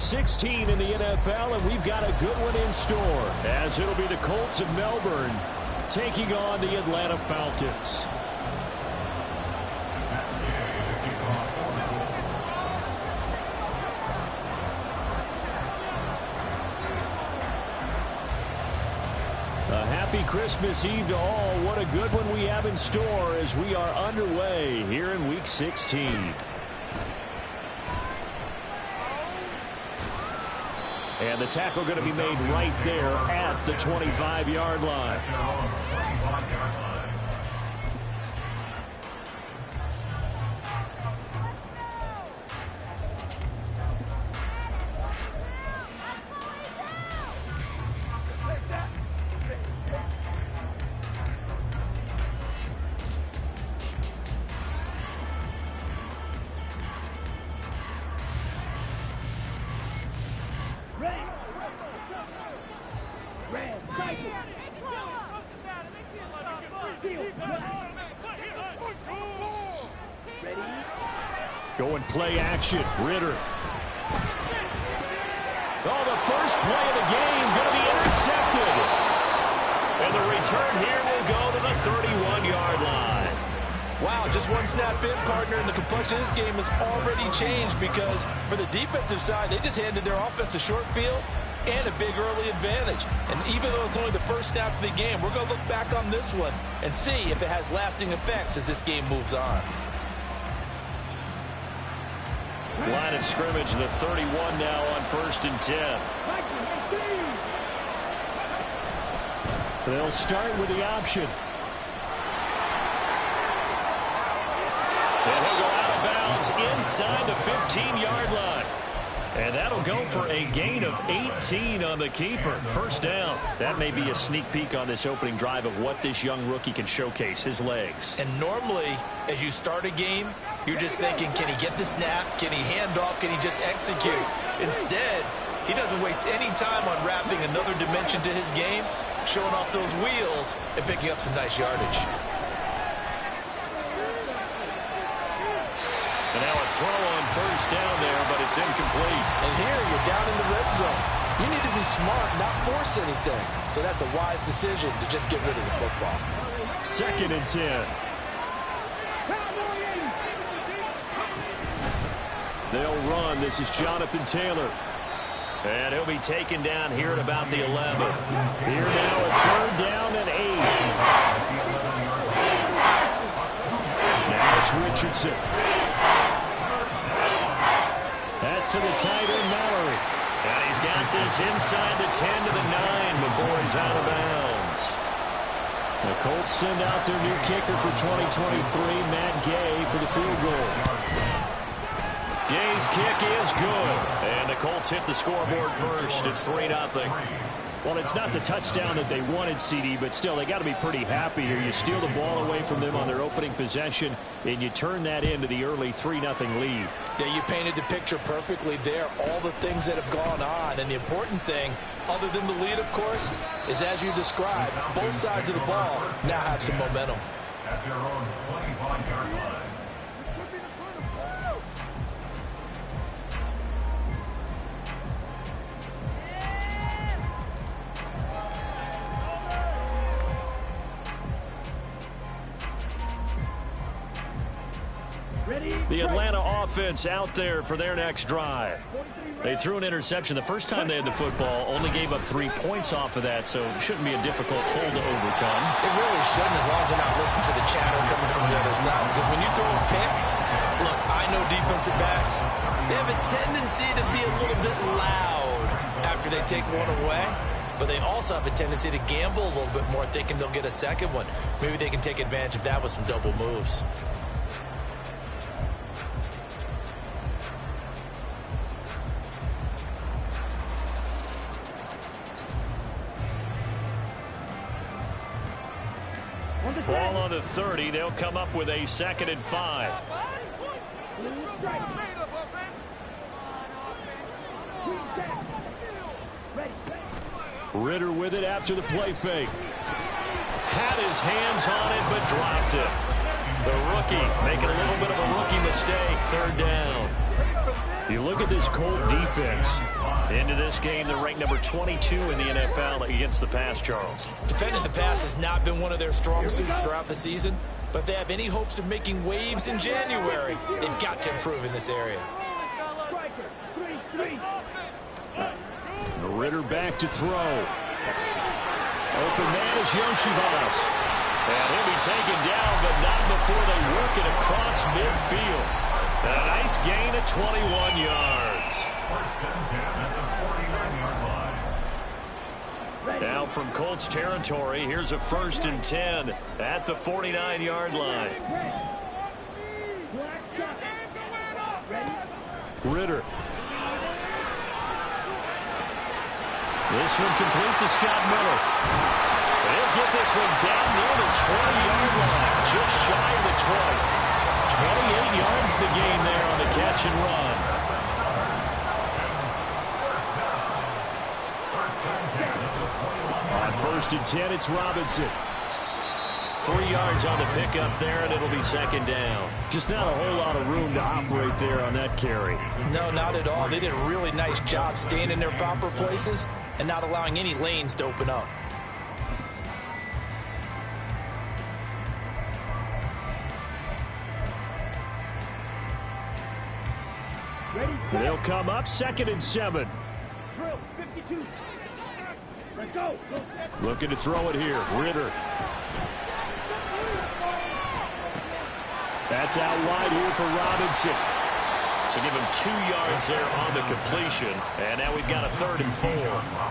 16 in the NFL, and we've got a good one in store, as it'll be the Colts of Melbourne taking on the Atlanta Falcons. A happy Christmas Eve to all. What a good one we have in store as we are underway here in Week 16. And the tackle going to be made right there at the 25-yard line. Going play action. Ritter. Oh, the first play of the game going to be intercepted. And the return here will go to the 31-yard line. Wow, just one snap in, partner, and the complexion of this game has already changed because for the defensive side, they just handed their offense a short field and a big early advantage. And even though it's only the first snap of the game, we're going to look back on this one and see if it has lasting effects as this game moves on. Line of scrimmage, the 31 now on 1st and 10. They'll start with the option. And he'll go out of bounds inside the 15-yard line. And that'll go for a gain of 18 on the keeper. First down. That may be a sneak peek on this opening drive of what this young rookie can showcase, his legs. And normally, as you start a game, you're just thinking, can he get the snap? Can he hand off? Can he just execute? Instead, he doesn't waste any time on wrapping another dimension to his game, showing off those wheels and picking up some nice yardage. And now a throw on first down there, but it's incomplete. And here you're down in the red zone. You need to be smart, not force anything. So that's a wise decision to just get rid of the football. 2nd and 10. They'll run. This is Jonathan Taylor. And he'll be taken down here at about the 11. Here now a 3rd down and 8. Now it's Richardson. That's to the tight end, Mallory. And he's got this inside the 10 to the 9 before he's out of bounds. The Colts send out their new kicker for 2023, Matt Gay, for the field goal. Gay's kick is good. And the Colts hit the scoreboard first. It's 3-0. Well, it's not the touchdown that they wanted, CD, but still, they got to be pretty happy here. You steal the ball away from them on their opening possession, and you turn that into the early 3-0 lead. Yeah, you painted the picture perfectly there. All the things that have gone on. And the important thing, other than the lead, of course, is as you described, both sides of the ball now have some momentum. At their own 25-yard line. The Atlanta offense out there for their next drive. They threw an interception the first time they had the football, only gave up 3 points off of that, so it shouldn't be a difficult hole to overcome. It really shouldn't, as long as they're not listening to the chatter coming from the other side. Because when you throw a pick, look, I know defensive backs, they have a tendency to be a little bit loud after they take one away. But they also have a tendency to gamble a little bit more, thinking they'll get a second one. Maybe they can take advantage of that with some double moves. Ball on the 30. They'll come up with a 2nd and 5. Ritter with it after the play fake. Had his hands on it, but dropped it. The rookie making a little bit of a rookie mistake. 3rd down. You look at this Colt defense. Into this game, they're ranked number 22 in the NFL against the pass, Charles. Defending the pass has not been one of their strong suits throughout the season, but if they have any hopes of making waves in January, they've got to improve in this area. Ritter back to throw. Open man is Yoshivas. And he'll be taken down, but not before they work it across midfield. And a nice gain of 21 yards. First and 10 at the 49-yard line. Now from Colts territory, here's a 1st and 10 at the 49-yard line. Ritter. This one complete to Scott Miller. They'll get this one down near the 20-yard line, just shy of the 20. 28 yards the gain there on the catch and run. On 1st and 10, it's Robinson. 3 yards on the pickup there, and it'll be 2nd down. Just not a whole lot of room to operate there on that carry. No, not at all. They did a really nice job staying in their proper places and not allowing any lanes to open up. They'll come up 2nd and 7. Looking to throw it here. Ritter. That's out wide here for Robinson. So give him 2 yards there on the completion. And now we've got a 3rd and 4.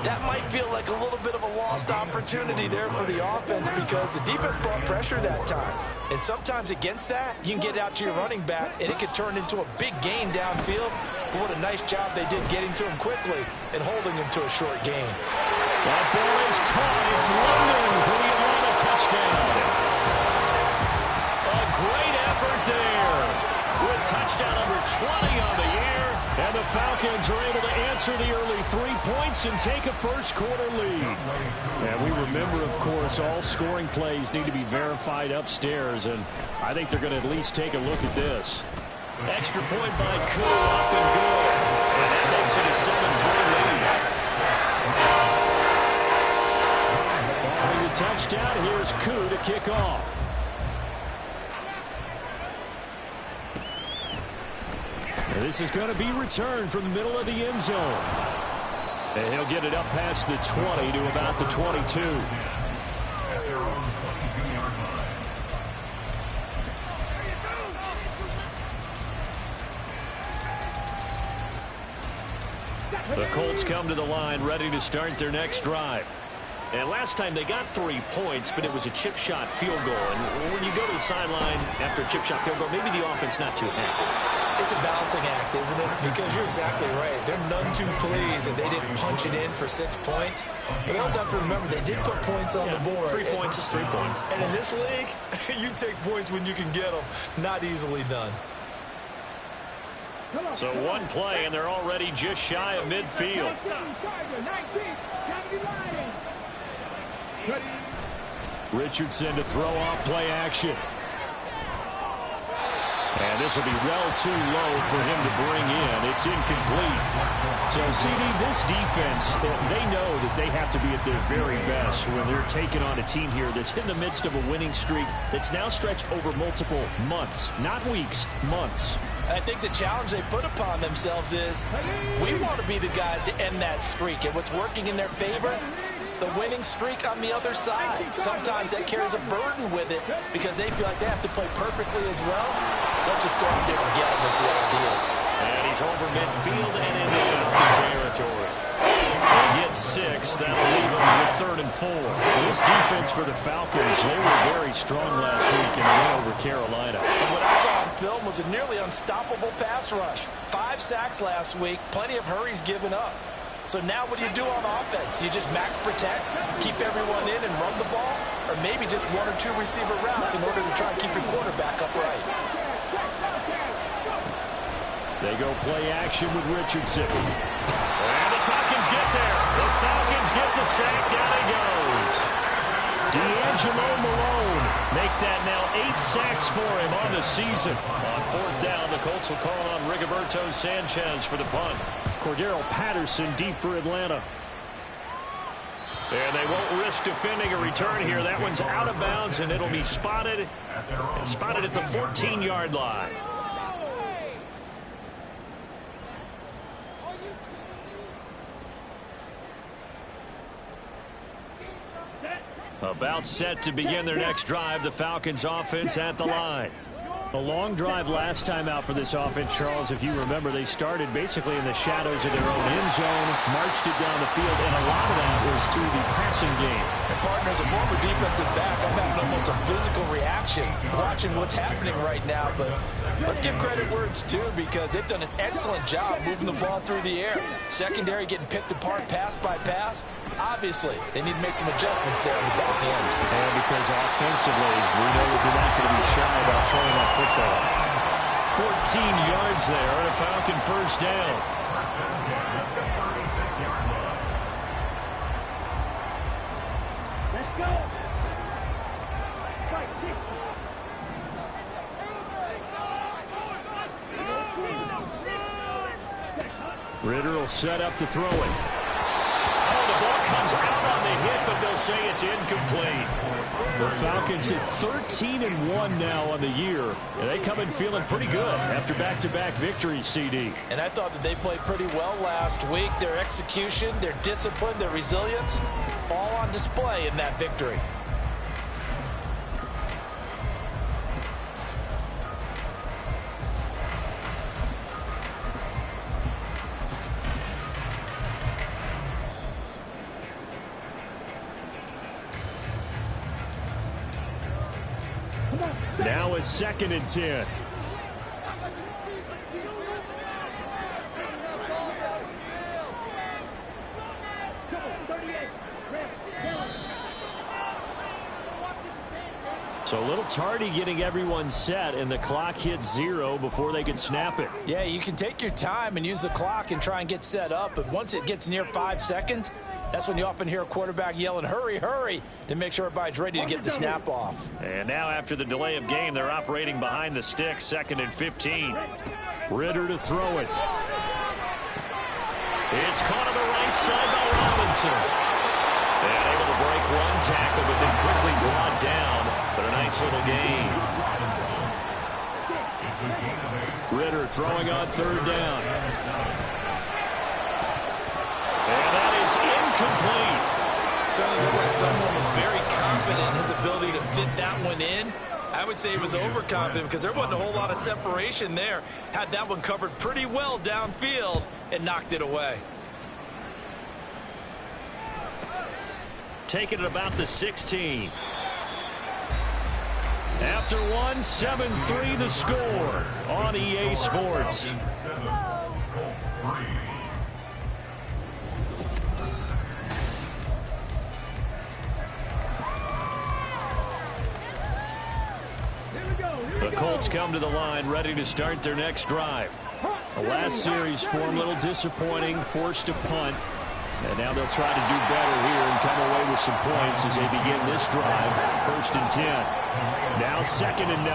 That might feel like a little bit of a lost opportunity there for the offense because the defense brought pressure that time. And sometimes against that, you can get out to your running back, and it could turn into a big gain downfield. But what a nice job they did getting to him quickly and holding him to a short gain. That ball is caught. It's London for the Atlanta touchdown. A great effort there. With touchdown number 20 on the year. And the Falcons are able to answer the early 3 points and take a first-quarter lead. And we remember, of course, all scoring plays need to be verified upstairs. And I think they're going to at least take a look at this. Extra point by Koo, up and good. And that makes it a 7-3 lead. Following the touchdown, here's Koo to kick off. And this is going to be returned from the middle of the end zone. And he'll get it up past the 20 to about the 22. The Colts come to the line ready to start their next drive. And last time they got 3 points, but it was a chip shot field goal. And when you go to the sideline after a chip shot field goal, maybe the offense not too happy. It's a balancing act, isn't it? Because you're exactly right. They're none too pleased that they didn't punch it in for 6 points. But they also have to remember they did put points on the board. 3 points is 3 points. And in this league, you take points when you can get them. Not easily done. So one play, and they're already just shy of midfield. Richardson to throw off play action. And this will be well too low for him to bring in. It's incomplete. So, CD, this defense, they know that they have to be at their very best when they're taking on a team here that's in the midst of a winning streak that's now stretched over multiple months, not weeks, months. I think the challenge they put upon themselves is we want to be the guys to end that streak. And what's working in their favor? The winning streak on the other side. Sometimes that carries a burden with it because they feel like they have to play perfectly as well. Let's just go out there and get them is the idea. And he's over midfield and into Falcon territory. He gets 6. That'll leave him with 3rd and 4. This defense for the Falcons, they were very strong last week in the win over Carolina. And what I saw on film was a nearly unstoppable pass rush. 5 sacks last week, plenty of hurries given up. So now what do you do on offense? You just max protect, keep everyone in and run the ball, or maybe just 1 or 2 receiver routes in order to try and keep your quarterback upright. They go play action with Richardson. And the Falcons get there. The Falcons get the sack. Down he goes. D'Angelo Malone make that now 8 sacks for him on the season. On 4th down, the Colts will call on Rigoberto Sanchez for the punt. Cordero Patterson deep for Atlanta. And they won't risk defending a return here. That one's out of bounds, and it'll be spotted. And spotted at the 14-yard line. About set to begin their next drive. The Falcons offense at the line. A long drive last time out for this offense, Charles. If you remember, they started basically in the shadows of their own end zone, marched it down the field, and a lot of that was through the passing game. And partner, as a former defensive back, I'm having almost a physical reaction watching what's happening right now. But let's give credit where it's due, because they've done an excellent job moving the ball through the air. Secondary getting picked apart pass by pass. Obviously, they need to make some adjustments there in the back end. And because offensively, we know that they're not going to be shy about throwing that football. 14 yards there, and a Falcon first down. Let's go. Ritter will set up to throw it. Oh, the ball comes out on the hit, but they'll say it's incomplete. The Falcons at 13-1 now on the year, and they come in feeling pretty good after back-to-back victories, CD. And I thought that they played pretty well last week. Their execution, their discipline, their resilience, all on display in that victory. Now it's 2nd and 10. So a little tardy getting everyone set, and the clock hits 0 before they can snap it. Yeah, you can take your time and use the clock and try and get set up, but once it gets near 5 seconds, that's when you often hear a quarterback yelling, hurry, hurry, to make sure everybody's ready to get the snap off. And now after the delay of game, they're operating behind the sticks, 2nd and 15. Ritter to throw it. It's caught on the right side by Robinson. And able to break one tackle, but then quickly brought down. But a nice little gain. Ritter throwing on 3rd down. And that is incomplete. Certainly looked like someone was very confident in his ability to fit that one in. I would say he was overconfident because there wasn't a whole lot of separation there. Had that one covered pretty well downfield and knocked it away. Taking it about the 16. After one, 7-3 the score on EA Sports. The Colts come to the line, ready to start their next drive. The last series for them, a little disappointing, forced a punt. And now they'll try to do better here and come away with some points as they begin this drive. 1st and 10. Now 2nd and 9.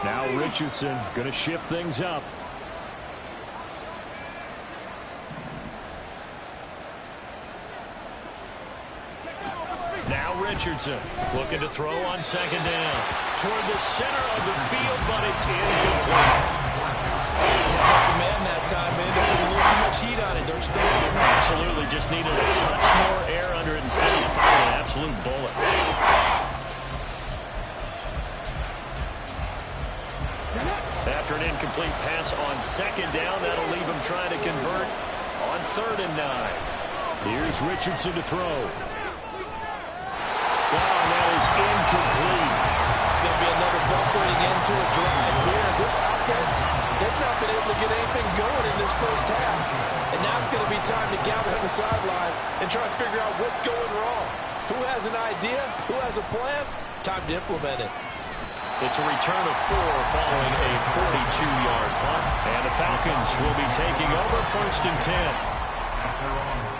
Now Richardson going to shift things up. Now Richardson looking to throw on 2nd down. Toward the center of the field, but it's incomplete. Man, that time, man, they put a little too much heat on it, don't you think? Absolutely, just needed a touch more air under it instead of firing an absolute bullet. After an incomplete pass on 2nd down, that'll leave him trying to convert on 3rd and 9. Here's Richardson to throw. Oh, and that is incomplete. It's going to be another frustrating end to a drive here. This offense, they've not been able to get anything going in this first half. And now it's going to be time to gather on the sidelines and try to figure out what's going wrong. Who has an idea? Who has a plan? Time to implement it. It's a return of 4 following a 42-yard punt. And the Falcons will be taking over 1st and 10. 2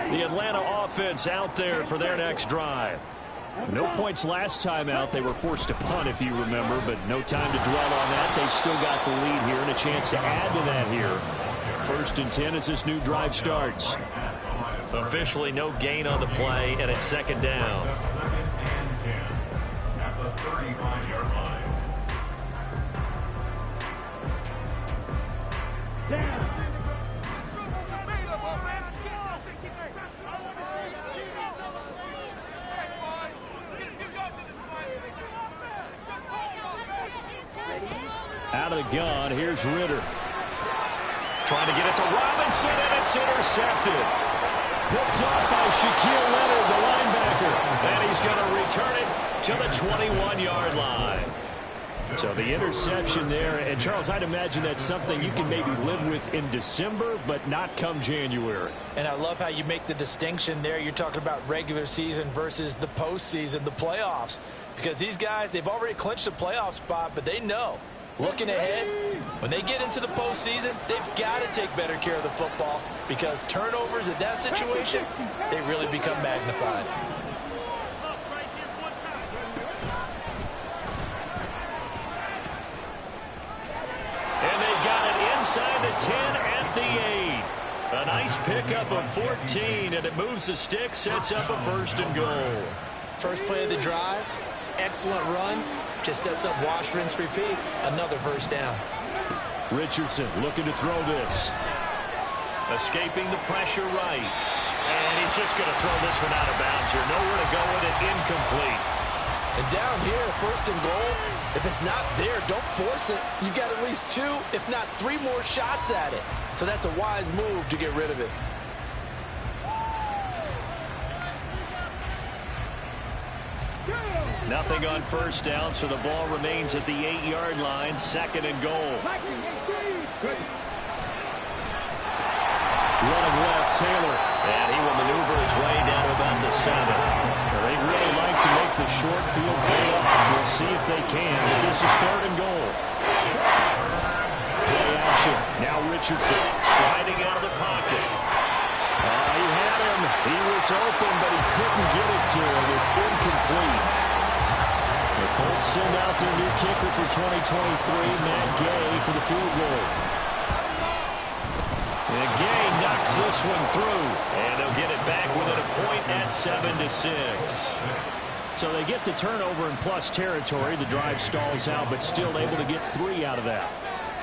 The Atlanta offense out there for their next drive. No points last time out. They were forced to punt, if you remember, but no time to dwell on that. They still got the lead here and a chance to add to that here. 1st and 10 as this new drive starts. Officially no gain on the play, and it's 2nd down. Second and 10 at the 35-yard line. Out of the gun, here's Ritter. Trying to get it to Robinson, and it's intercepted. Picked up by Shaquille Leonard, the linebacker. And he's going to return it to the 21-yard line. So the interception there. And, Charles, I'd imagine that's something you can maybe live with in December, but not come January. And I love how you make the distinction there. You're talking about regular season versus the postseason, the playoffs. Because these guys, they've already clinched a playoff spot, but they know, looking ahead, when they get into the postseason, they've got to take better care of the football because turnovers in that situation, they really become magnified. And they've got it inside the 10 at the 8. A nice pickup of 14, and it moves the stick, sets up a 1st and goal. First play of the drive, excellent run. Just sets up wash, rinse, repeat. Another 1st down. Richardson looking to throw this. Escaping the pressure right. And he's just going to throw this one out of bounds here. Nowhere to go with it. Incomplete. And down here, 1st and goal, if it's not there, don't force it. You've got at least 2, if not 3 more shots at it. So that's a wise move to get rid of it. Nothing on 1st down, so the ball remains at the 8-yard line. 2nd and goal. Running left, Taylor. And he will maneuver his way down to about the 7. They really like to make the short field pay off. We'll see if they can, but this is 3rd and goal. Play action. Now Richardson sliding out of the pocket. He had him. He was open, but he couldn't get it to him. It's incomplete. The Colts send out their new kicker for 2023, Matt Gay, for the field goal. And Gay knocks this one through, and they'll get it back within a point at 7-6. So they get the turnover in plus territory. The drive stalls out, but still able to get 3 out of that.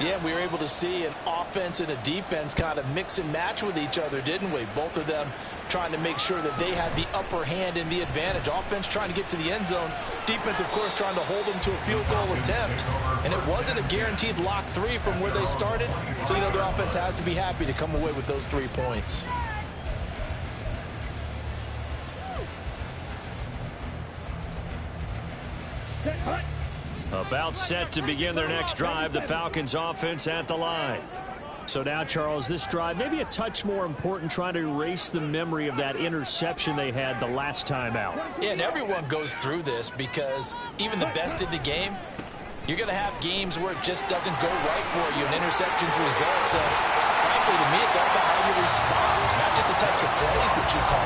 Yeah, we were able to see an offense and a defense kind of mix and match with each other, didn't we? Both of them trying to make sure that they had the upper hand and the advantage. Offense trying to get to the end zone. Defense, of course, trying to hold them to a field goal attempt. And it wasn't a guaranteed lock 3 from where they started. So, you know, the offense has to be happy to come away with those 3 points. About set to begin their next drive, the Falcons offense at the line. So now, Charles, this drive maybe a touch more important, trying to erase the memory of that interception they had the last time out. Yeah, and everyone goes through this because even the best in the game, you're going to have games where it just doesn't go right for you, and interceptions result. So, frankly, to me, it's all about how you respond, not just the types of plays that you call,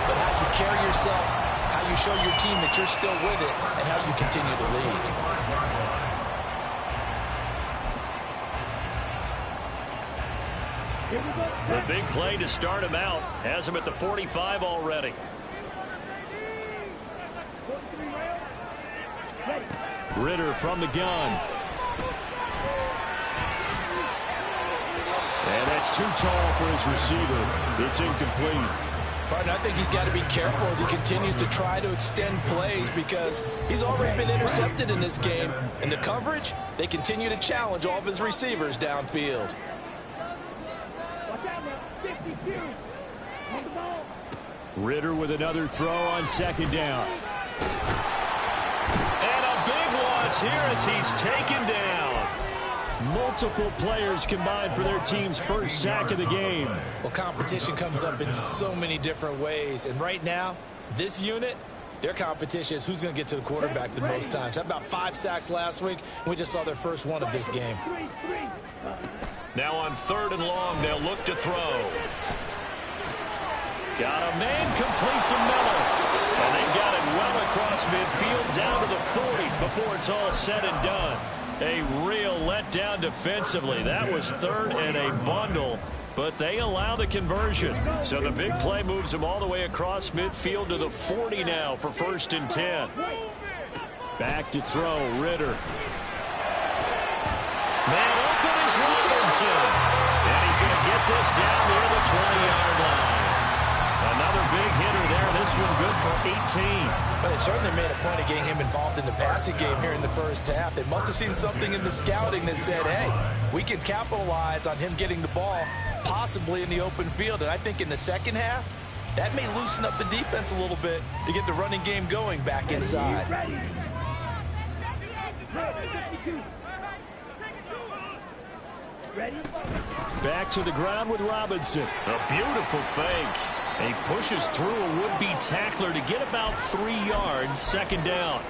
but how you carry yourself, how you show your team that you're still with it, and how you continue to lead. The big play to start him out has him at the 45 already. Ritter from the gun. And that's too tall for his receiver. It's incomplete. Pardon, I think he's got to be careful as he continues to try to extend plays because he's already been intercepted in this game. And the coverage, they continue to challenge all of his receivers downfield. Ritter with another throw on 2nd down. And a big loss here as he's taken down. Multiple players combined for their team's first sack of the game. Well, competition comes up in so many different ways. And right now, this unit, their competition is who's going to get to the quarterback the most times. How about 5 sacks last week? We just saw their first one of this game. Now on 3rd and long, they'll look to throw. Got a man complete to Miller. And they got it well across midfield down to the 40 before it's all said and done. A real letdown defensively. That was third and a bundle, but they allow the conversion. So the big play moves them all the way across midfield to the 40 now for 1st and 10. Back to throw, Ritter. Man open is Robinson. And he's going to get this down near the 20-yard line. Another big hitter there. This one good for 18. But they certainly made a point of getting him involved in the passing game here in the first half. They must have seen something in the scouting that said, hey, we can capitalize on him getting the ball possibly in the open field. And I think in the second half, that may loosen up the defense a little bit to get the running game going back inside. Back to the ground with Robinson. A beautiful fake. And he pushes through a would-be tackler to get about 3 yards, 2nd down.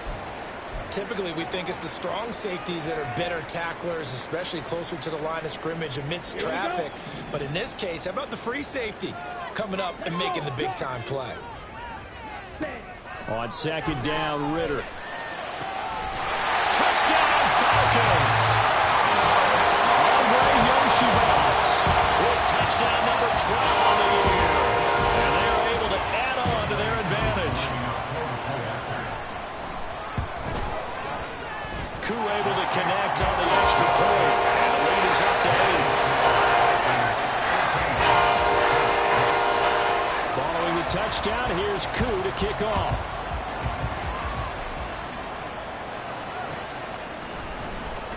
Typically, we think it's the strong safeties that are better tacklers, especially closer to the line of scrimmage amidst traffic. But in this case, how about the free safety coming up and making the big-time play? On 2nd down, Ritter. Touchdown, Falcons! Andre Yoshibas with touchdown number 12 on the year. And they are able to add on to their advantage. Koo able to connect on the extra point. And the lead is up to 8. Following the touchdown, here's Koo to kick off.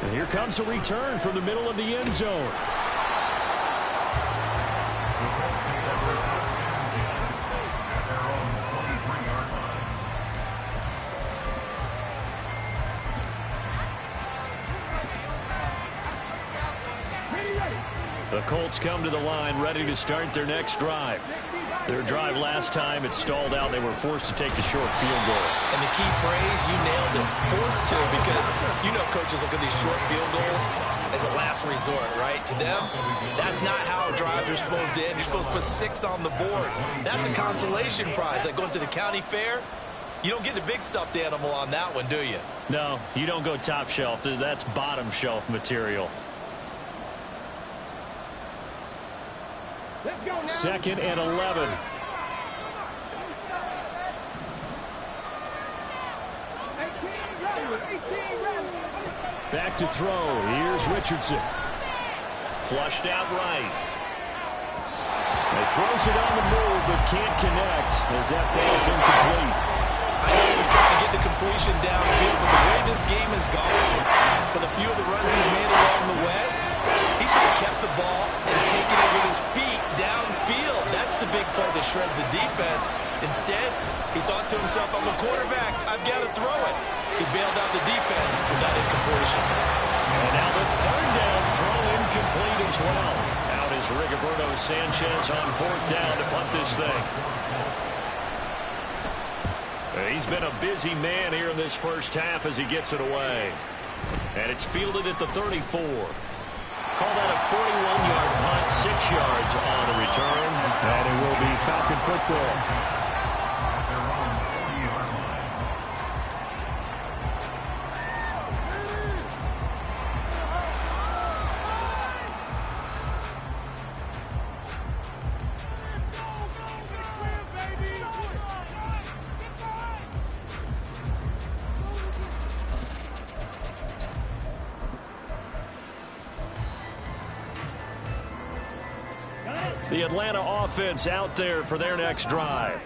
And here comes a return from the middle of the end zone. The Colts come to the line ready to start their next drive. Their drive last time, it stalled out. They were forced to take the short field goal. And the key phrase, you nailed it, forced to, because you know coaches look at these short field goals as a last resort, right? To them, that's not how drives are supposed to end. You're supposed to put 6 on the board. That's a consolation prize. Like going to the county fair, you don't get the big stuffed animal on that one, do you? No, you don't go top shelf. That's bottom shelf material. 2nd and 11. Back to throw. Here's Richardson. Flushed out right. He throws it on the move, but can't connect as that falls incomplete. I know he was trying to get the completion downfield, but the way this game has gone, with a few of the runs he's made along the way, he should have kept the ball and taken it with his feet downfield. That's the big play that shreds the defense. Instead, he thought to himself, I'm a quarterback, I've got to throw it. He bailed out the defense with that incompletion. And now the 3rd down throw incomplete as well. Out is Rigoberto Sanchez on 4th down to punt this thing. He's been a busy man here in this first half as he gets it away. And it's fielded at the 34. Call that a 41-yard punt, 6 yards on the return. And it will be Falcon football. The Atlanta offense out there for their next drive.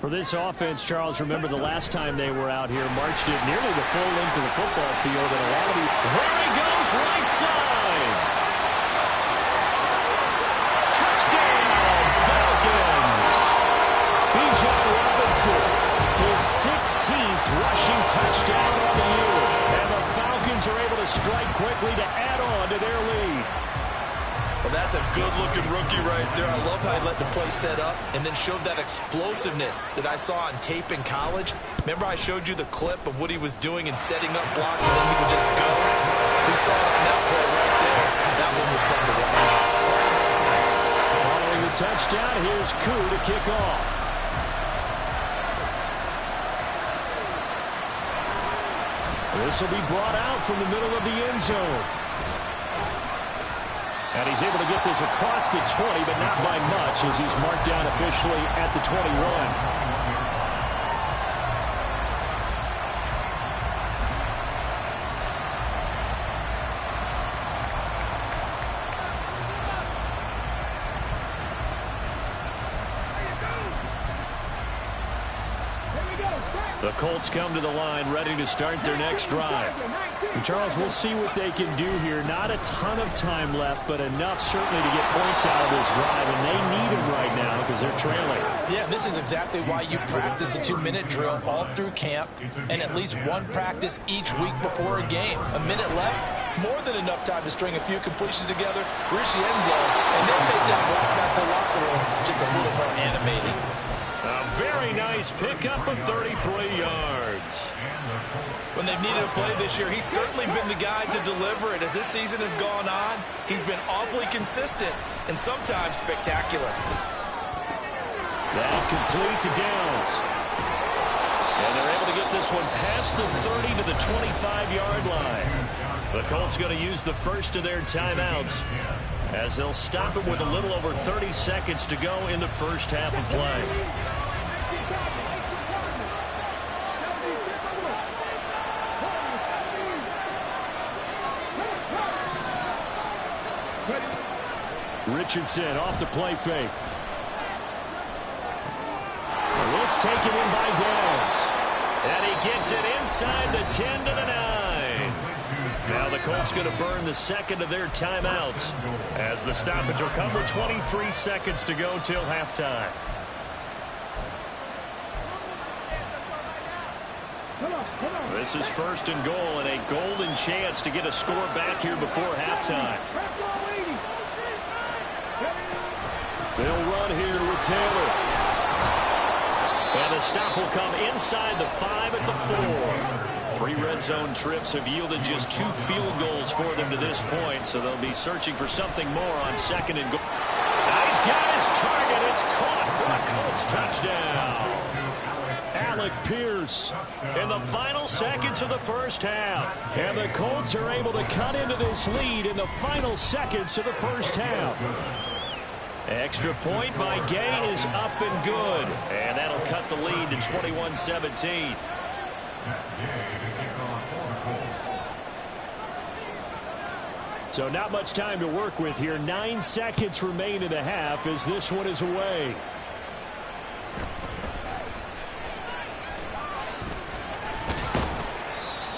For this offense, Charles, remember the last time they were out here, marched it nearly the full length of the football field, and a lot of the... There he goes, right side! Touchdown, Falcons! Bijan Robinson, his 16th rushing touchdown on the year. And the Falcons are able to strike quickly to add on to their lead. Well, that's a good-looking rookie right there. I love how he let the play set up and then showed that explosiveness that I saw on tape in college. Remember I showed you the clip of what he was doing and setting up blocks, and then he would just go? We saw it in that play right there. That one was fun to watch. Following the touchdown. Here's Koo to kick off. This will be brought out from the middle of the end zone. And he's able to get this across the 20, but not by much, as he's marked down officially at the 21. The Colts come to the line, ready to start their next drive. And Charles, we'll see what they can do here. Not a ton of time left, but enough certainly to get points out of this drive, and they need them right now because they're trailing. Yeah, this is exactly why you practice a 2-minute drill all through camp and at least one practice each week before a game. A minute left, more than enough time to string a few completions together, reach the end zone, and then make that walk back to the locker room just a little more animated. A very nice pickup of 33 yards. When they've needed a play this year, he's certainly been the guy to deliver it. As this season has gone on, he's been awfully consistent and sometimes spectacular. That complete to Downs. And they're able to get this one past the 30 to the 25-yard line. The Colts going to use the first of their timeouts, as they'll stop it with a little over 30 seconds to go in the first half of play. Richardson off the play fake. This taken in by Downs. And he gets it inside the 10 to the 9. Now the Colts going to burn the second of their timeouts, as the stoppage will come with 23 seconds to go till halftime. This is first and goal, and a golden chance to get a score back here before halftime. They'll run here with Taylor. And the stop will come inside the 5 at the 4. 3 red zone trips have yielded just 2 field goals for them to this point, so they'll be searching for something more on second and goal. Now he's got his target. It's caught for a Colts touchdown. Alec Pierce in the final seconds of the first half. And the Colts are able to cut into this lead in the final seconds of the first half. Extra point by Gay is up and good. And that'll cut the lead to 21-17. So not much time to work with here. 9 seconds remain in the half as this one is away.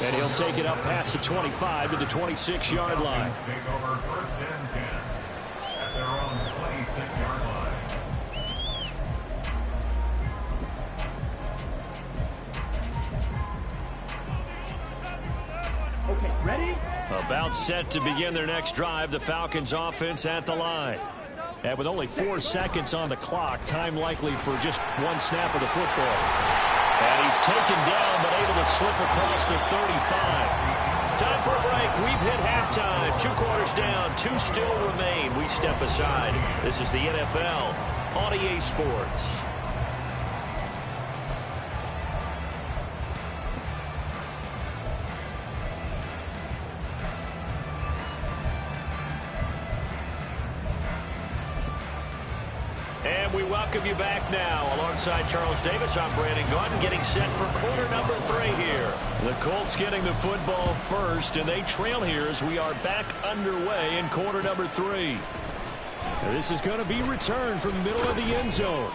And he'll take it up past the 25 to the 26-yard line. Take over first and 10 at their own 26-yard line. Okay, ready? About set to begin their next drive, the Falcons offense at the line. And with only 4 seconds on the clock, time likely for just 1 snap of the football. And he's taken down, but able to slip across the 35. Time for a break. We've hit halftime. 2 quarters down, 2 still remain. We step aside. This is the NFL on EA Sports. And we welcome you back now. Alongside Charles Davis, I'm Brandon Gordon, getting set for quarter number 3 here. The Colts getting the football first, and they trail here as we are back underway in quarter number 3. This is going to be returned from the middle of the end zone.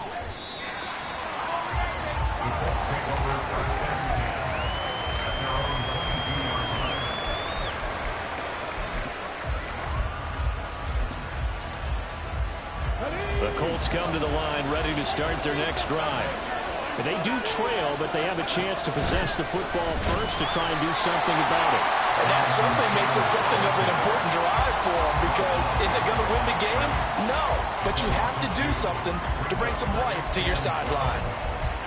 The Colts come to the line ready to start their next drive. And they do trail, but they have a chance to possess the football first to try and do something about it. And that certainly makes it something of an important drive for them, because is it going to win the game? No. But you have to do something to bring some life to your sideline.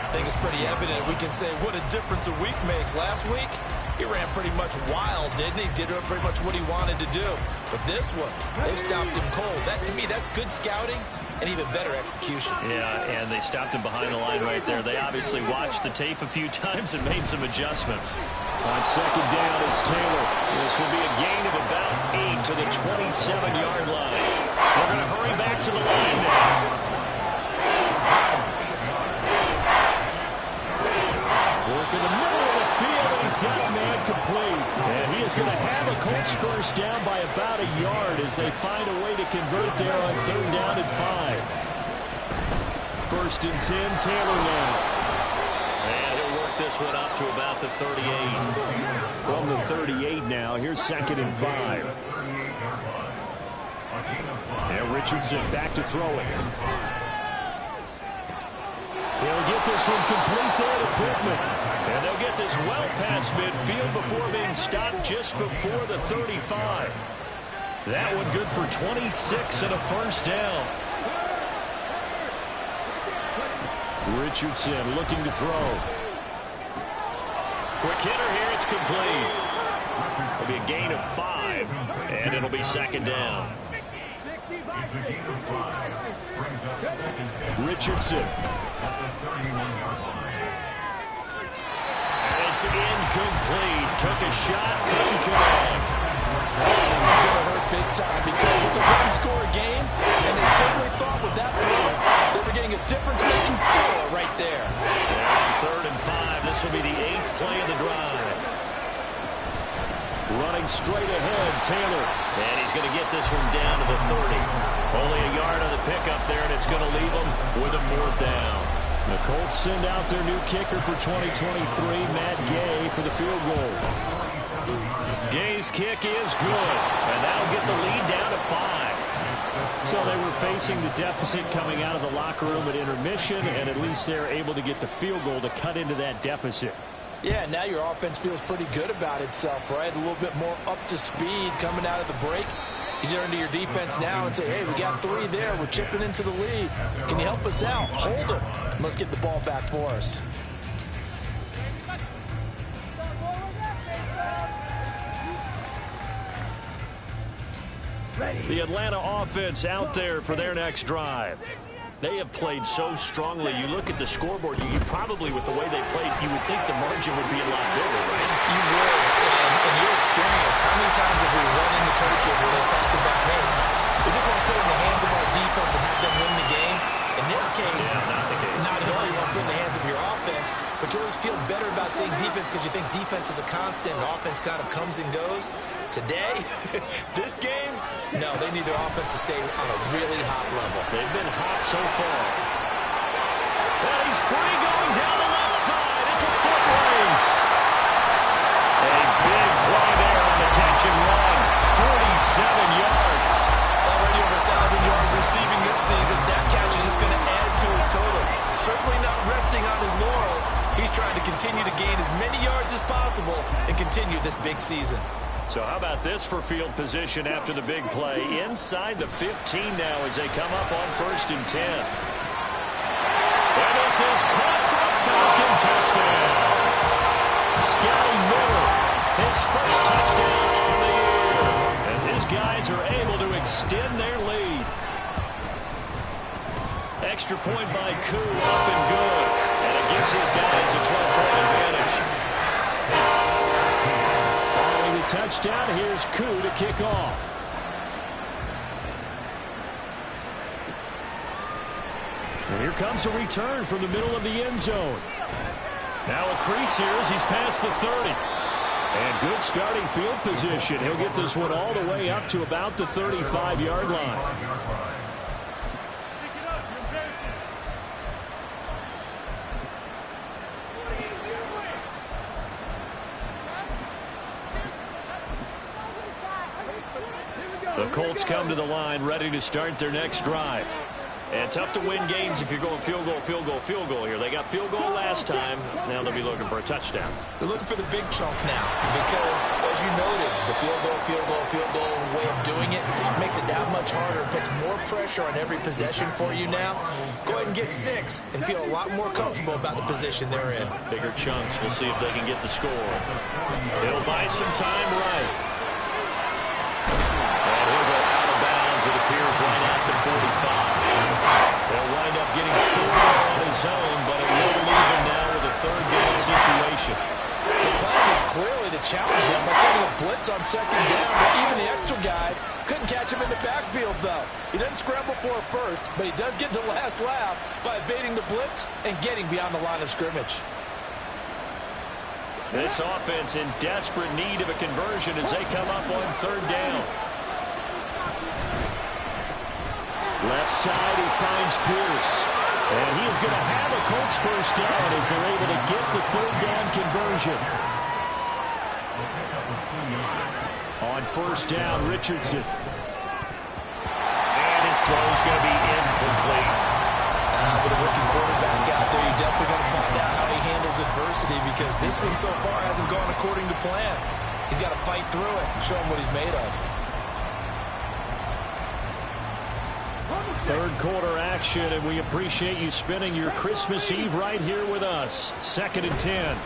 I think it's pretty evident. We can say what a difference a week makes. Last week, he ran pretty much wild, didn't he? Did pretty much what he wanted to do. But this one, they stopped him cold. That, to me, that's good scouting and even better execution. Yeah, and they stopped him behind the line right there. They obviously watched the tape a few times and made some adjustments. On second down, it's Taylor. This will be a gain of about 8 to the 27-yard line. They're going to hurry back to the line now. Work in the middle of the field, and he's got a man complete. And he is going to have a Colts first down by about a yard as they find a way to convert there on third down and 5. First and 10, Taylor now. And he'll work this one up to about the 38. From the 38 now, here's second and 5. And Richardson back to throw it. He'll get this one complete there to Pittman. And they'll get this well past midfield before being stopped just before the 35. That one good for 26 and a first down. Richardson looking to throw. Quick hitter here, it's complete. It'll be a gain of 5, and it'll be second down. Richardson. And it's incomplete. Took a shot, couldn't connect. It's going to hurt big time because it's a one-score game, and they certainly thought with that throw they were getting a difference-making score right there. And on third and 5, this will be the 8th play of the drive. Running straight ahead, Taylor. And he's going to get this one down to the 30. Only a yard on the pickup there, and it's going to leave him with a fourth down. The Colts send out their new kicker for 2023, Matt Gay, for the field goal. Gay's kick is good, and that'll get the lead down to 5. So they were facing the deficit coming out of the locker room at intermission, and at least they're able to get the field goal to cut into that deficit. Yeah, now your offense feels pretty good about itself, right? A little bit more up to speed coming out of the break. You turn to your defense now and say, hey, we got 3 there. We're chipping into the lead. Can you help us out? Hold them. Let's get the ball back for us. The Atlanta offense out there for their next drive. They have played so strongly. You look at the scoreboard, you probably, with the way they played, you would think the margin would be a lot bigger, right? You would. And in your experience, how many times have we run into coaches where they talked about, hey, we just want to put it in the hands of our defense and have them win the game? In this case, not the case. Not at all. You want to put it in the hands of your offense, but you always feel better about saying defense because you think defense is a constant and offense kind of comes and goes. Today, this game, no, they need their offense to stay on a really hot level. They've been hot so far. And he's free going down the left side. It's a foot race. A big play there on the catch and run. 47 yards. Already over 1,000 yards receiving this season. That catch is just going to add to his total. Certainly not resting on his laurels. He's trying to continue to gain as many yards as possible and continue this big season. So how about this for field position after the big play? Inside the 15 now as they come up on first and 10. And this is caught for a Falcon touchdown. Scotty Miller, his first touchdown on the year, as his guys are able to extend their lead. Extra point by Koo, up and good. And it gives his guys a 12-point advantage. Following the touchdown, here's Koo to kick off. And here comes a return from the middle of the end zone. Now a crease here as he's past the 30. And good starting field position. He'll get this one all the way up to about the 35-yard line. The Colts come to the line ready to start their next drive. And tough to win games if you're going field goal, field goal, field goal here. They got field goal last time. Now they'll be looking for a touchdown. They're looking for the big chunk now because, as you noted, the field goal way of doing it makes it that much harder and puts more pressure on every possession for you now. Go ahead and get 6 and feel a lot more comfortable about the position they're in. Bigger chunks. We'll see if they can get the score. It'll buy some time right. And he'll go out of bounds. It appears right at the 45. challenged them by sending a blitz on second down, but even the extra guys couldn't catch him in the backfield, though. He doesn't scramble for a first, but he does get the last laugh by evading the blitz and getting beyond the line of scrimmage. This offense in desperate need of a conversion as they come up on third down. Left side, he finds Pierce. And he is going to have a Colts first down as they're able to get the third down conversion. On first down, Richardson. And his throw is going to be incomplete. With a rookie quarterback out there, you're definitely going to find out how he handles adversity, because this one so far hasn't gone according to plan. He's got to fight through it and show him what he's made of. Third quarter action, and we appreciate you spending your Christmas Eve right here with us. 2nd and 10.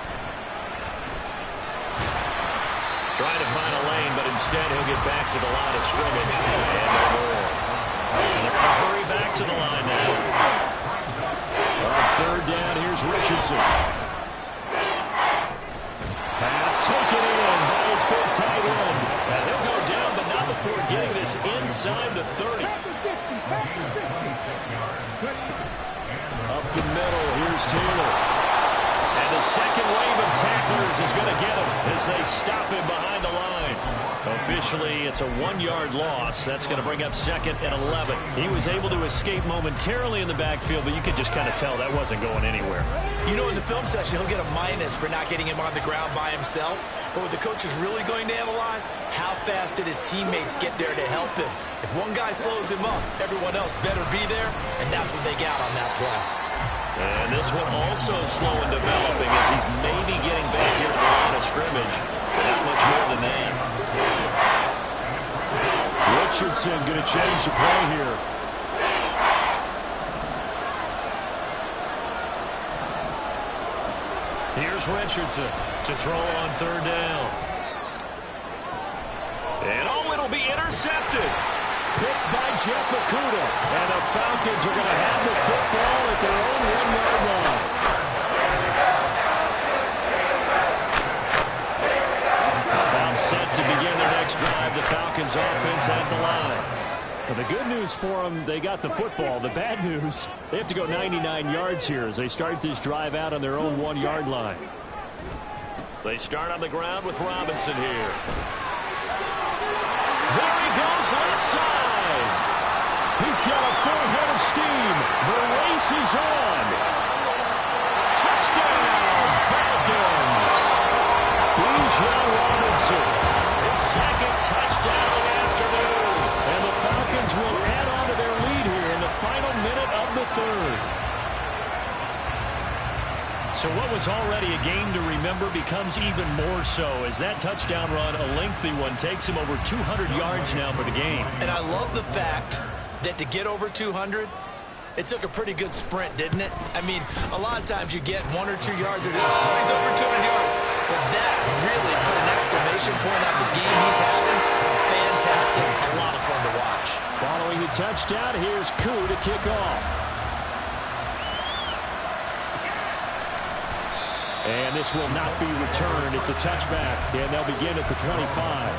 Trying to find a lane, but instead he'll get back to the line of scrimmage. And no more. And they're going to hurry back to the line now. On third down, here's Richardson. Pass taken in by his big tight end. And he'll go down, but not before getting this inside the 30. Up the middle, here's Taylor. And the second wave of tacklers is going to get him as they stop him behind the line. Officially, it's a 1-yard loss. That's going to bring up 2nd and 11. He was able to escape momentarily in the backfield, but you could just kind of tell that wasn't going anywhere. You know, in the film session, he'll get a minus for not getting him on the ground by himself. But what the coach is really going to analyze, how fast did his teammates get there to help him? If one guy slows him up, everyone else better be there, and that's what they got on that play. And this one also slow in developing as he's maybe getting back here to the line of scrimmage, but not much more than that. Richardson going to change the play here. Here's Richardson to throw on third down. And oh, it'll be intercepted. Picked by Jeff Okudah. And the Falcons are going to have the football at their own 1-yard line. Now set to begin their next drive. The Falcons offense at the line. Well, the good news for them, they got the football. The bad news, they have to go 99 yards here as they start this drive out on their own 1-yard line. They start on the ground with Robinson here. There he goes, left side. He's got a full head of steam. The race is on. Touchdown, Falcons. Bijan Robinson, his 2nd touchdown of the afternoon. And the Falcons will add on to their lead here in the final minute of the 3rd. So what was already a game to remember becomes even more so as that touchdown run, a lengthy one, takes him over 200 yards now for the game. And I love the fact that to get over 200, it took a pretty good sprint, didn't it? I mean, a lot of times you get 1 or 2 yards and oh, he's over 200 yards. But that really put an exclamation point on the game he's having. Fantastic. A lot of fun to watch. Following the touchdown, here's Koo to kick off. And this will not be returned. It's a touchback, and they'll begin at the 25.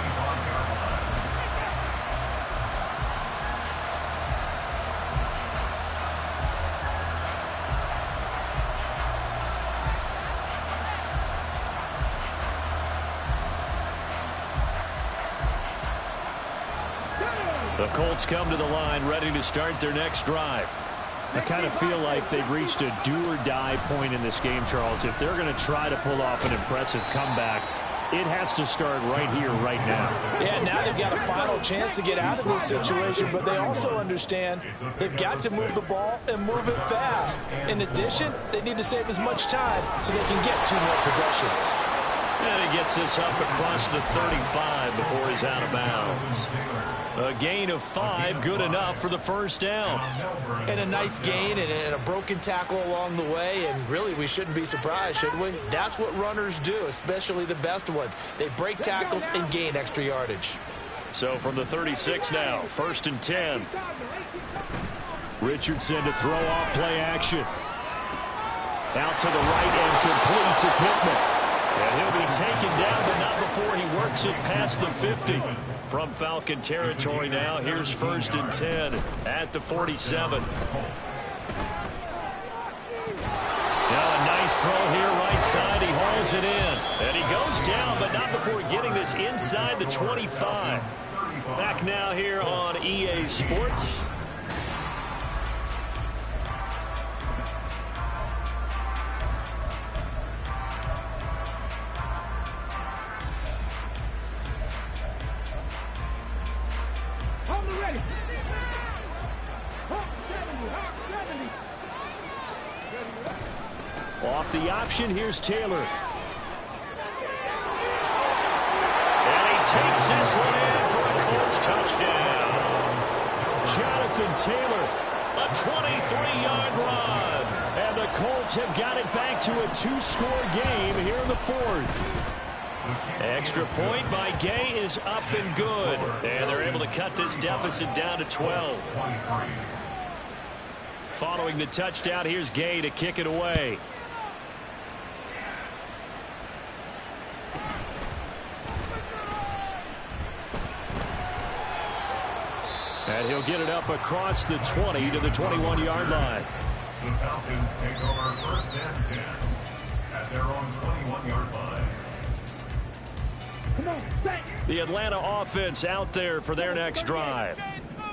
The Colts come to the line ready to start their next drive. I kind of feel like they've reached a do-or-die point in this game, Charles. If they're going to try to pull off an impressive comeback, it has to start right here, right now. Yeah, now they've got a final chance to get out of this situation, but they also understand they've got to move the ball and move it fast. In addition, they need to save as much time so they can get 2 more possessions. And he gets this up across the 35 before he's out of bounds. A gain of 5, good enough for the first down. And a nice gain and a broken tackle along the way, and really we shouldn't be surprised, should we? That's what runners do, especially the best ones. They break tackles and gain extra yardage. So from the 36 now, 1st and 10. Richardson to throw off play action. Out to the right and complete to Pittman. And he'll be taken down, but not before he works it past the 50. From Falcon territory now, here's 1st and 10 at the 47. Now a nice throw here, right side. He hauls it in. And he goes down, but not before getting this inside the 25. Back now here on EA Sports. Off the option, here's Taylor. And he takes this one in for a Colts touchdown. Jonathan Taylor, a 23-yard run. And the Colts have got it back to a 2-score game here in the 4th. Extra point by Gay is up and good. And they're able to cut this deficit down to 12. Following the touchdown, here's Gay to kick it away. And he'll get it up across the 20 to the 21-yard line. The Falcons take over 1st and 10 at their own 21-yard line. The Atlanta offense out there for their next drive.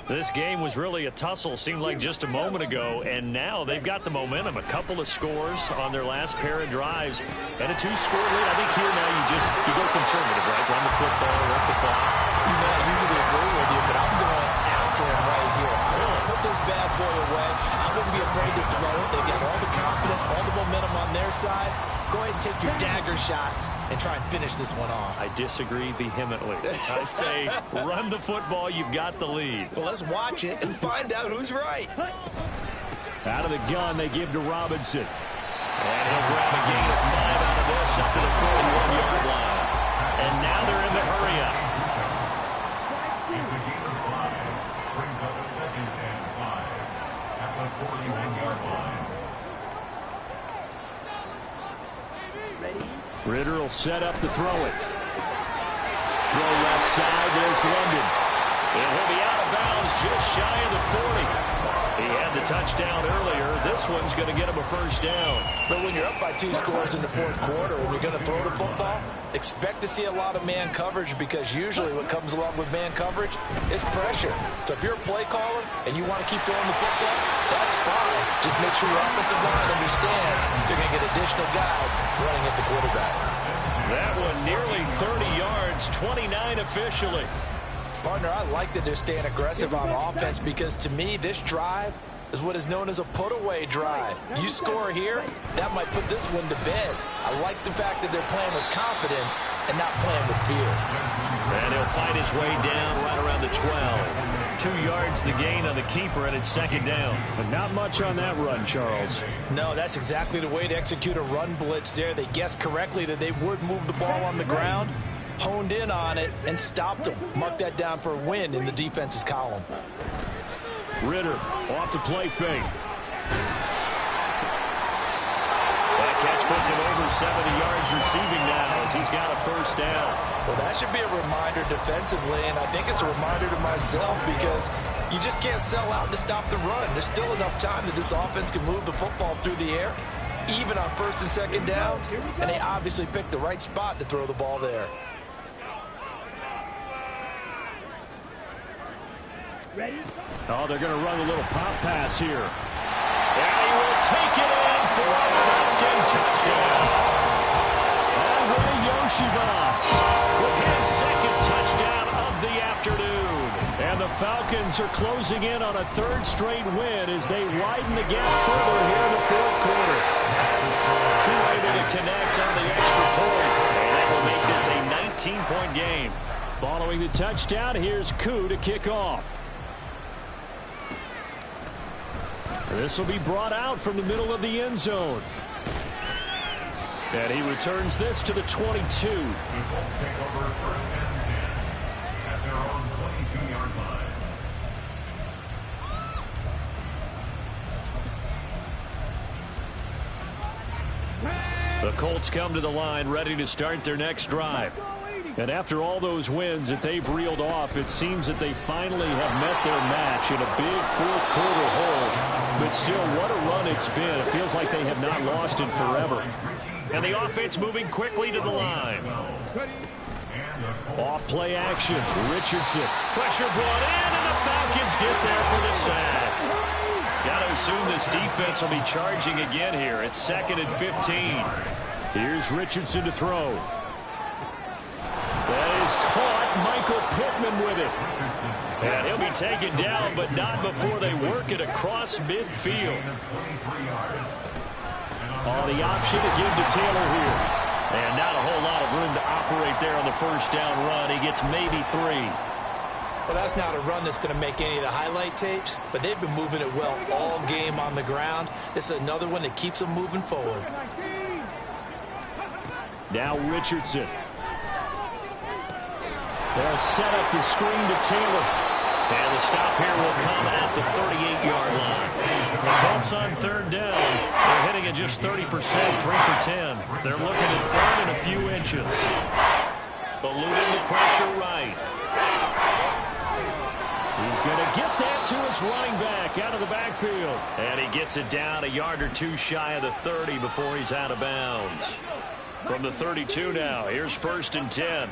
This game was really a tussle, seemed like just a moment ago, and now they've got the momentum. A couple of scores on their last pair of drives, and a 2-score lead. I think here now you go conservative, right? Run the football, work the clock. You know, I usually agree with you, but I'm going after him right here. I want to put this bad boy away. I wouldn't be afraid to throw it. They've got all the confidence, all the momentum on their side. Go ahead and take your dagger shots and try and finish this one off. I disagree vehemently. I say run the football. You've got the lead. Well, let's watch it and find out who's right. Out of the gun, they give to Robinson. And he'll grab a gain of 5 out of this up to the 41-yard line. And now they're in the hurry-up. It's a gain of 5. Brings up 2nd and 5 at the 41-yard line. Ritter will set up to throw it. Throw left side, there's London. And he'll be out of bounds just shy of the 40. He had the touchdown earlier. This one's going to get him a 1st down. But when you're up by 2 scores in the 4th quarter and you're going to throw the football, expect to see a lot of man coverage, because usually what comes along with man coverage is pressure. So if you're a play caller and you want to keep throwing the football, that's fine. Just make sure your offensive line understands you're going to get additional guys running at the quarterback. That one nearly 30 yards, 29 officially. Partner, I like that they're staying aggressive on offense, because to me, this drive is what is known as a put-away drive. You score here, that might put this one to bed. I like the fact that they're playing with confidence and not playing with fear. And he'll find his way down right around the 12. 2 yards the gain on the keeper, and it's 2nd down. But not much on that run, Charles. No, that's exactly the way to execute a run blitz there. They guessed correctly that they would move the ball on the ground, honed in on it, and stopped them. Mark that down for a win in the defense's column. Ritter off the play fake. That catch puts him over 70 yards receiving now as he's got a 1st down. Well, that should be a reminder defensively, and I think it's a reminder to myself, because you just can't sell out to stop the run. There's still enough time that this offense can move the football through the air, even on 1st and 2nd downs, and they obviously picked the right spot to throw the ball there. Ready? Oh, they're going to run a little pop pass here. And he will take it in for a Falcon touchdown. Andre Yoshibas with his 2nd touchdown of the afternoon. And the Falcons are closing in on a 3rd straight win as they widen the gap further here in the 4th quarter. Crew able to connect on the extra point. And that will make this a 19-point game. Following the touchdown, here's Koo to kick off. This will be brought out from the middle of the end zone. And he returns this to the 22. The Colts take over 1st and 10 at their own 22-yard line. The Colts come to the line ready to start their next drive. And after all those wins that they've reeled off, it seems that they finally have met their match in a big fourth-quarter hole. But still, what a run it's been. It feels like they have not lost in forever. And the offense moving quickly to the line. Off play action. Richardson. Pressure brought in, and the Falcons get there for the sack. Got to assume this defense will be charging again here. It's 2nd and 15. Here's Richardson to throw. That is caught. Michael Pittman with it. And he'll be taken down, but not before they work it across midfield. The option to give to Taylor here. And not a whole lot of room to operate there on the first down run. He gets maybe 3. Well, that's not a run that's going to make any of the highlight tapes, but they've been moving it well all game on the ground. This is another one that keeps them moving forward. Now Richardson. They'll set up the screen to Taylor. And the stop here will come at the 38-yard line. The Colts on 3rd down. They're hitting at just 30%, 3 for 10. They're looking at 3rd and a few inches. Eluding the pressure right. He's going to get that to his running back out of the backfield. And he gets it down a yard or 2 shy of the 30 before he's out of bounds. From the 32 now, here's 1st and 10.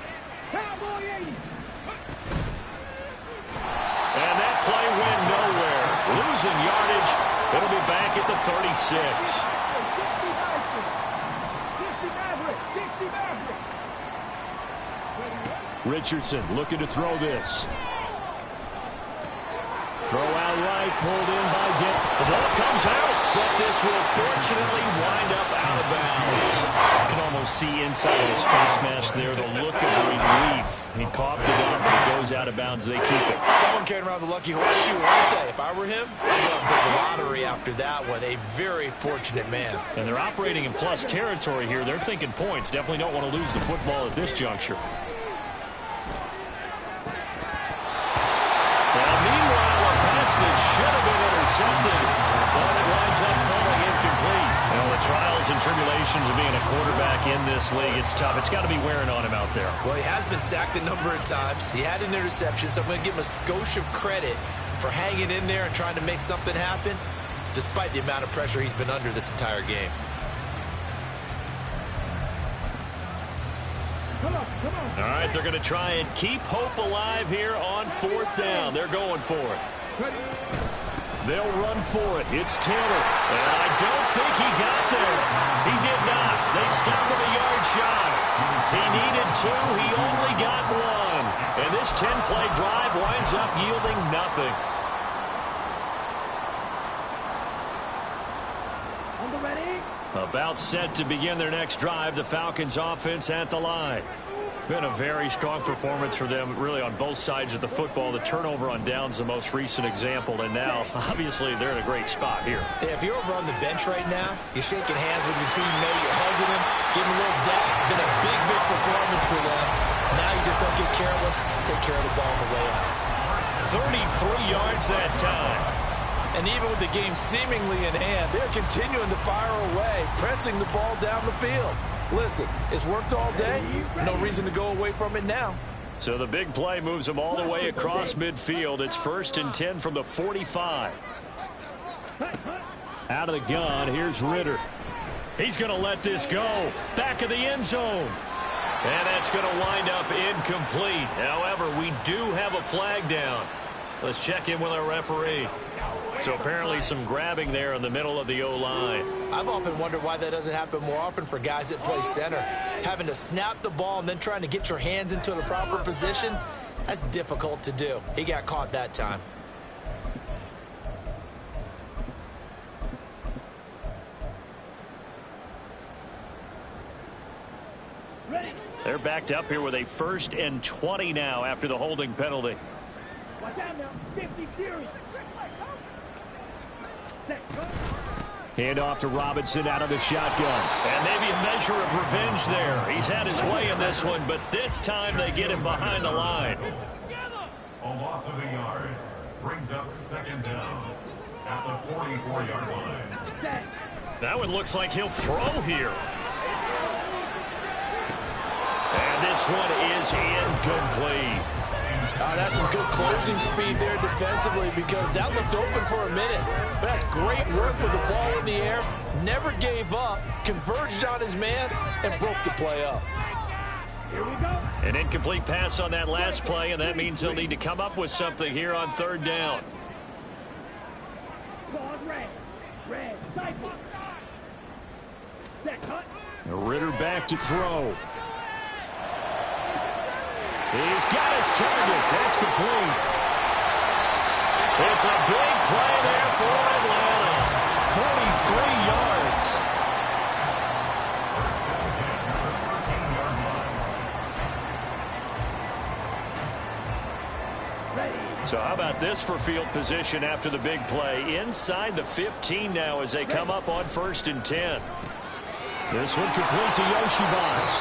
And that play went nowhere. Losing yardage. It'll be back at the 36. Richardson looking to throw this. Throw out right, pulled in by Dick. The ball comes out, but this will fortunately wind up out of bounds. You can almost see inside of his face mask there the look of relief. He coughed it up, but it goes out of bounds. They keep it. Someone carrying around the lucky horseshoe, aren't they? If I were him, I'd go and pick the lottery after that one. A very fortunate man. And they're operating in plus territory here. They're thinking points. Definitely don't want to lose the football at this juncture. That should have been intercepted, but it winds up falling incomplete. Well, the trials and tribulations of being a quarterback in this league, it's tough. It's got to be wearing on him out there. Well, he has been sacked a number of times. He had an interception, so I'm going to give him a skosh of credit for hanging in there and trying to make something happen, despite the amount of pressure he's been under this entire game. All right, they're going to try and keep hope alive here on 4th down. They're going for it. They'll run for it. It's Taylor. And I don't think he got there. He did not. They stopped him a yard shy. He needed 2. He only got 1. And this 10-play drive winds up yielding nothing. About set to begin their next drive. The Falcons offense at the line. Been a very strong performance for them, really, on both sides of the football. The turnover on downs, the most recent example, and now, obviously, they're in a great spot here. If you're over on the bench right now, you're shaking hands with your teammate, you're hugging him, giving a little dap. Been a big, big performance for them. Now you just don't get careless. Take care of the ball on the way out. 33 yards that time. And even with the game seemingly in hand, they're continuing to fire away, pressing the ball down the field. Listen, it's worked all day. No reason to go away from it now. So the big play moves them all the way across midfield. It's 1st and 10 from the 45. Out of the gun, here's Ritter. He's going to let this go. Back of the end zone. And that's going to wind up incomplete. However, we do have a flag down. Let's check in with our referee. So apparently some grabbing there in the middle of the O-line. I've often wondered why that doesn't happen more often for guys that play center. Having to snap the ball and then trying to get your hands into the proper position, that's difficult to do. He got caught that time. They're backed up here with a 1st and 20 now after the holding penalty. Hand off to Robinson out of the shotgun. And maybe a measure of revenge there. He's had his way in this one, but this time they get him behind the line. A loss of a yard brings up 2nd down at the 44-yard line. That one looks like he'll throw here. this one is incomplete. That's some good closing speed there defensively because that looked open for a minute. But that's great work with the ball in the air. Never gave up, converged on his man, and broke the play up. An incomplete pass on that last play, and that means they'll need to come up with something here on third down. Ritter back to throw. He's got his target. That's complete. It's a big play there for Atlanta. 43 yards. So how about this for field position after the big play? Inside the 15 now as they come up on 1st and 10. This one complete to Yoshibas.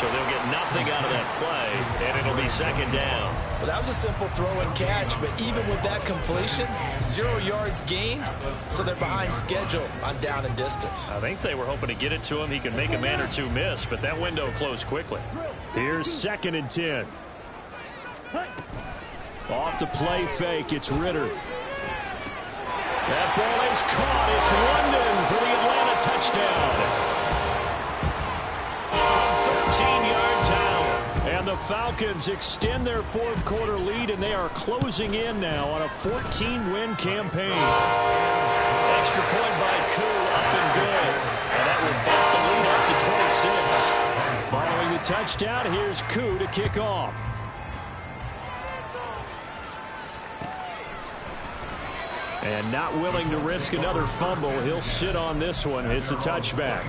So they'll get nothing out of that play, and it'll be 2nd down. Well, that was a simple throw and catch, but even with that completion, 0 yards gained, so they're behind schedule on down and distance. I think they were hoping to get it to him. He could make a man or two miss, but that window closed quickly. Here's 2nd and 10. Off the play fake, it's Ritter. That ball is caught. It's London for the Atlanta touchdown. From 13 yards out. And the Falcons extend their 4th quarter lead, and they are closing in now on a 14-win campaign. Extra point by Koo, up and good. And that will bump the lead up to 26. Following the touchdown, here's Koo to kick off. And not willing to risk another fumble. He'll sit on this one. It's a touchback.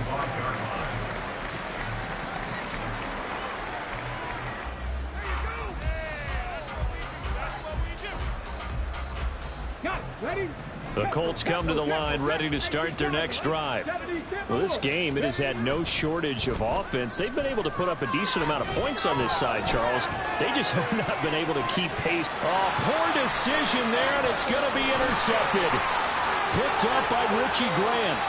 The Colts come to the line ready to start their next drive. Well, this game, it has had no shortage of offense. They've been able to put up a decent amount of points on this side, Charles. They just have not been able to keep pace. Oh, poor decision there, and it's going to be intercepted. Picked up by Richie Grant.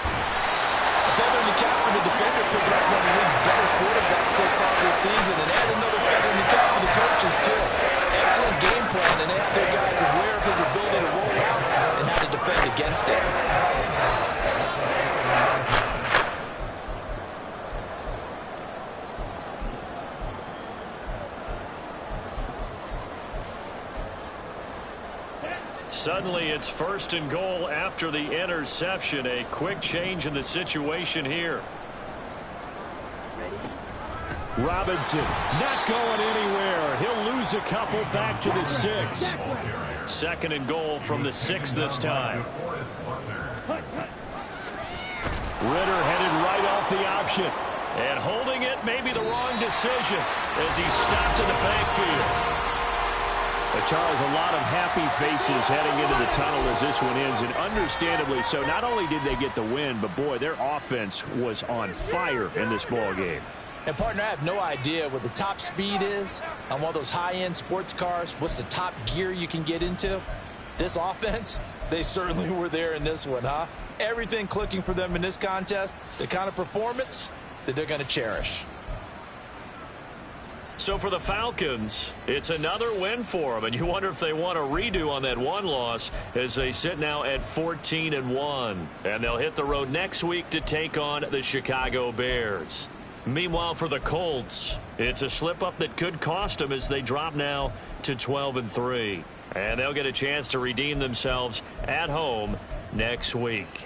A feather in the cap for the defender, picking up one of the league's better quarterbacks so far this season, and add another feather in the cap for the coaches, too. Excellent game plan, and they have their guys aware of his ability to roll out and how to defend against it. Suddenly it's 1st and goal after the interception. A quick change in the situation here. Robinson not going anywhere. He'll lose a couple back to the 6. 2nd and goal from the 6 this time. Ritter headed right off the option. And holding it may be the wrong decision as he stopped in the backfield. But Charles, a lot of happy faces heading into the tunnel as this one ends, and understandably so. Not only did they get the win, but boy, their offense was on fire in this ball game. And, partner, I have no idea what the top speed is on one of those high-end sports cars. What's the top gear you can get into? This offense, they certainly were there in this one, huh? Everything clicking for them in this contest, the kind of performance that they're going to cherish. So for the Falcons, it's another win for them, and you wonder if they want a redo on that one loss as they sit now at 14-1. And they'll hit the road next week to take on the Chicago Bears. Meanwhile, for the Colts, it's a slip-up that could cost them as they drop now to 12-3. And they'll get a chance to redeem themselves at home next week.